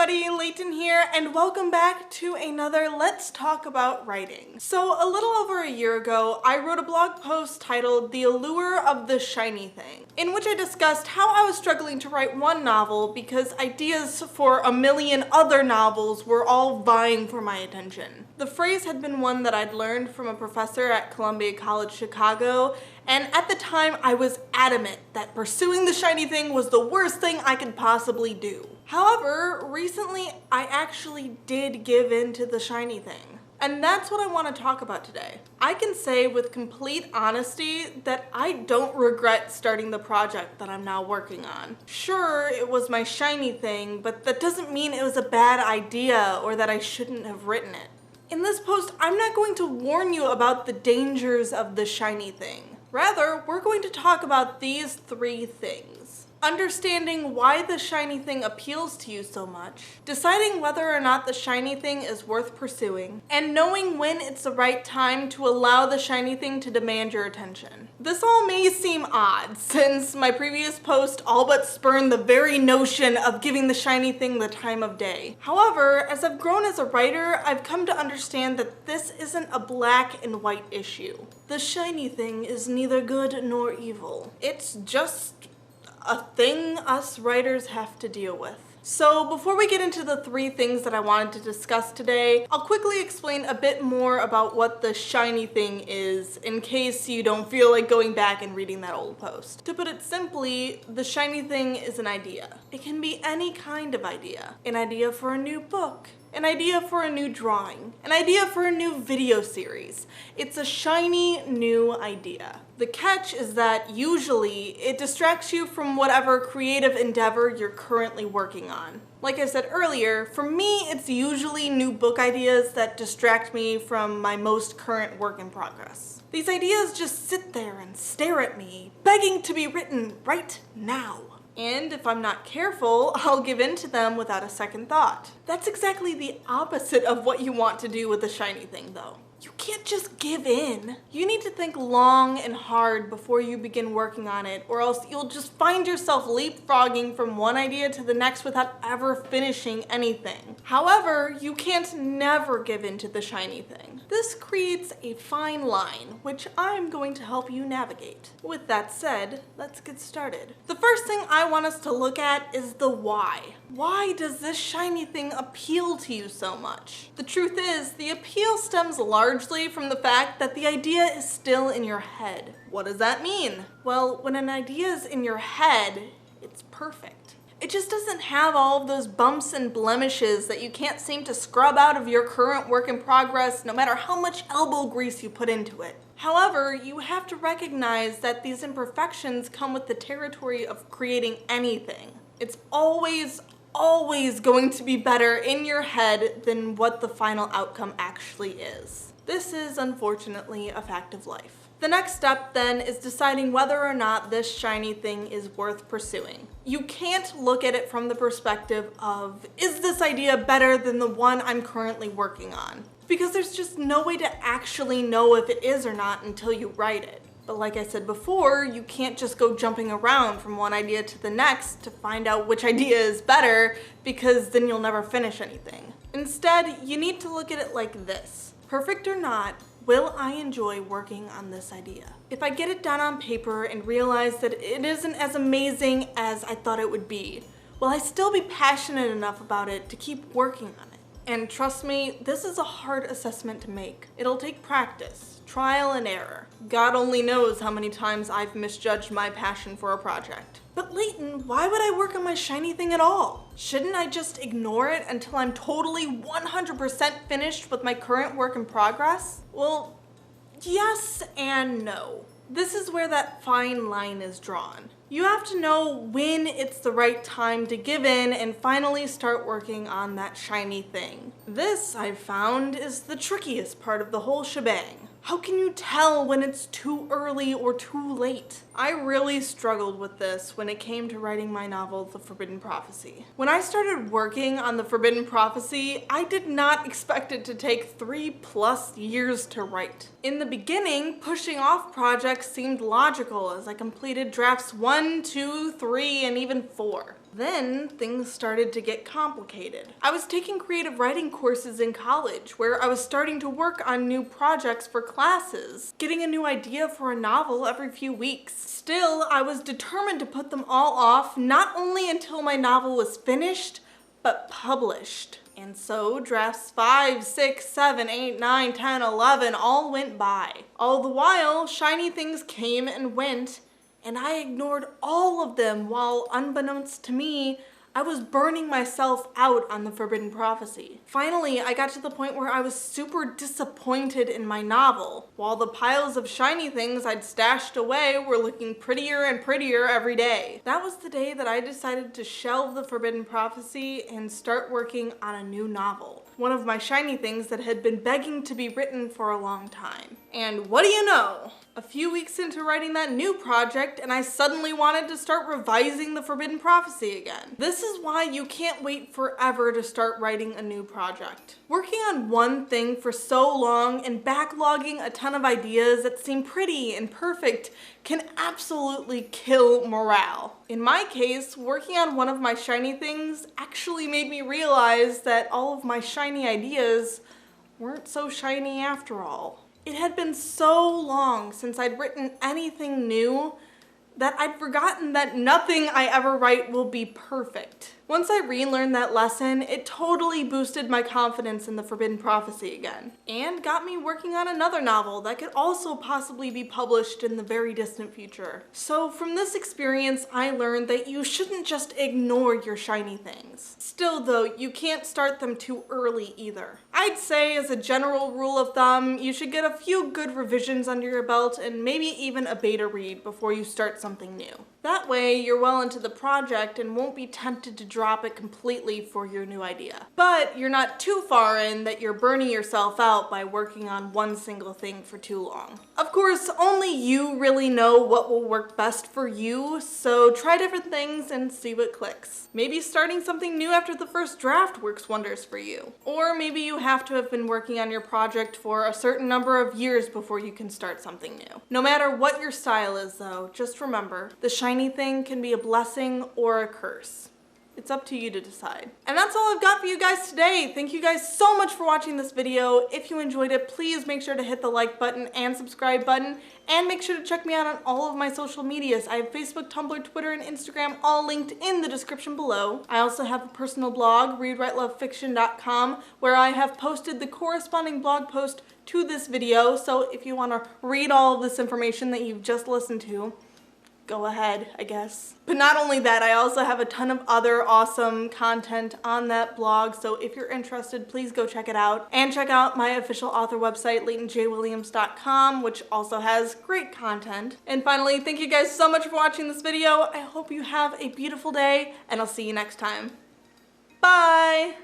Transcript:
everybody, Leighton here, and welcome back to another Let's Talk About Writing. So a little over a year ago, I wrote a blog post titled The Allure of the Shiny Thing, in which I discussed how I was struggling to write one novel because ideas for a million other novels were all vying for my attention. The phrase had been one that I'd learned from a professor at Columbia College Chicago, and at the time I was adamant that pursuing the shiny thing was the worst thing I could possibly do. However, recently I actually did give in to the shiny thing. And that's what I want to talk about today. I can say with complete honesty that I don't regret starting the project that I'm now working on. Sure, it was my shiny thing, but that doesn't mean it was a bad idea or that I shouldn't have written it. In this post, I'm not going to warn you about the dangers of the shiny thing. Rather, we're going to talk about these three things. Understanding why the shiny thing appeals to you so much, deciding whether or not the shiny thing is worth pursuing, and knowing when it's the right time to allow the shiny thing to demand your attention. This all may seem odd, since my previous post all but spurned the very notion of giving the shiny thing the time of day. However, as I've grown as a writer, I've come to understand that this isn't a black and white issue. The shiny thing is neither good nor evil. It's just a thing us writers have to deal with. So before we get into the three things that I wanted to discuss today, I'll quickly explain a bit more about what the shiny thing is in case you don't feel like going back and reading that old post. To put it simply, the shiny thing is an idea. It can be any kind of idea. An idea for a new book, an idea for a new drawing, an idea for a new video series. It's a shiny new idea. The catch is that usually it distracts you from whatever creative endeavor you're currently working on. Like I said earlier, for me it's usually new book ideas that distract me from my most current work in progress. These ideas just sit there and stare at me, begging to be written right now. And if I'm not careful, I'll give in to them without a second thought. That's exactly the opposite of what you want to do with the shiny thing, though. You can't just give in. You need to think long and hard before you begin working on it, or else you'll just find yourself leapfrogging from one idea to the next without ever finishing anything. However, you can't never give in to the shiny thing. This creates a fine line, which I'm going to help you navigate. With that said, let's get started. The first thing I want us to look at is the why. Why does this shiny thing appeal to you so much? The truth is, the appeal stems largely from the fact that the idea is still in your head. What does that mean? Well, when an idea is in your head, it's perfect. It just doesn't have all of those bumps and blemishes that you can't seem to scrub out of your current work in progress, no matter how much elbow grease you put into it. However, you have to recognize that these imperfections come with the territory of creating anything. It's always going to be better in your head than what the final outcome actually is. This is unfortunately a fact of life. The next step then is deciding whether or not this shiny thing is worth pursuing. You can't look at it from the perspective of, is this idea better than the one I'm currently working on? Because there's just no way to actually know if it is or not until you write it. But like I said before, you can't just go jumping around from one idea to the next to find out which idea is better, because then you'll never finish anything. Instead, you need to look at it like this. Perfect or not, will I enjoy working on this idea? If I get it down on paper and realize that it isn't as amazing as I thought it would be, will I still be passionate enough about it to keep working on it? And trust me, this is a hard assessment to make. It'll take practice, trial and error. God only knows how many times I've misjudged my passion for a project. But Leighton, why would I work on my shiny thing at all? Shouldn't I just ignore it until I'm totally 100% finished with my current work in progress? Well, yes and no. This is where that fine line is drawn. You have to know when it's the right time to give in and finally start working on that shiny thing. This, I've found, is the trickiest part of the whole shebang. How can you tell when it's too early or too late? I really struggled with this when it came to writing my novel, The Forbidden Prophecy. When I started working on The Forbidden Prophecy, I did not expect it to take 3+ years to write. In the beginning, pushing off projects seemed logical as I completed drafts 1, 2, 3, and even 4. Then things started to get complicated. I was taking creative writing courses in college where I was starting to work on new projects for classes, getting a new idea for a novel every few weeks. Still, I was determined to put them all off, not only until my novel was finished, but published. And so drafts 5, 6, 7, 8, 9, 10, 11 all went by. All the while, shiny things came and went, and I ignored all of them while, unbeknownst to me, I was burning myself out on the Forbidden Prophecy. Finally, I got to the point where I was super disappointed in my novel, while the piles of shiny things I'd stashed away were looking prettier and prettier every day. That was the day that I decided to shelve the Forbidden Prophecy and start working on a new novel. One of my shiny things that had been begging to be written for a long time. And what do you know? A few weeks into writing that new project, and I suddenly wanted to start revising the Forbidden Prophecy again. This is why you can't wait forever to start writing a new project. Working on one thing for so long and backlogging a ton of ideas that seem pretty and perfect can absolutely kill morale. In my case, working on one of my shiny things actually made me realize that all of my shiny ideas weren't so shiny after all. It had been so long since I'd written anything new that I'd forgotten that nothing I ever write will be perfect. Once I relearned that lesson, it totally boosted my confidence in the Forbidden Prophecy again, and got me working on another novel that could also possibly be published in the very distant future. So from this experience, I learned that you shouldn't just ignore your shiny things. Still though, you can't start them too early either. I'd say as a general rule of thumb, you should get a few good revisions under your belt and maybe even a beta read before you start something new. That way, you're well into the project and won't be tempted to drop it completely for your new idea. But you're not too far in that you're burning yourself out by working on one single thing for too long. Of course, only you really know what will work best for you, so try different things and see what clicks. Maybe starting something new after the first draft works wonders for you. Or maybe you have to have been working on your project for a certain number of years before you can start something new. No matter what your style is though, just remember, the shiny thing can be a blessing or a curse. It's up to you to decide. And that's all I've got for you guys today. Thank you guys so much for watching this video. If you enjoyed it, please make sure to hit the like button and subscribe button, and make sure to check me out on all of my social medias. I have Facebook, Tumblr, Twitter, and Instagram all linked in the description below. I also have a personal blog, readwritelovefiction.com, where I have posted the corresponding blog post to this video, so if you want to read all of this information that you've just listened to, go ahead, I guess. But not only that, I also have a ton of other awesome content on that blog, so if you're interested, please go check it out. And check out my official author website, leightonjwilliams.com, which also has great content. And finally, thank you guys so much for watching this video. I hope you have a beautiful day, and I'll see you next time. Bye!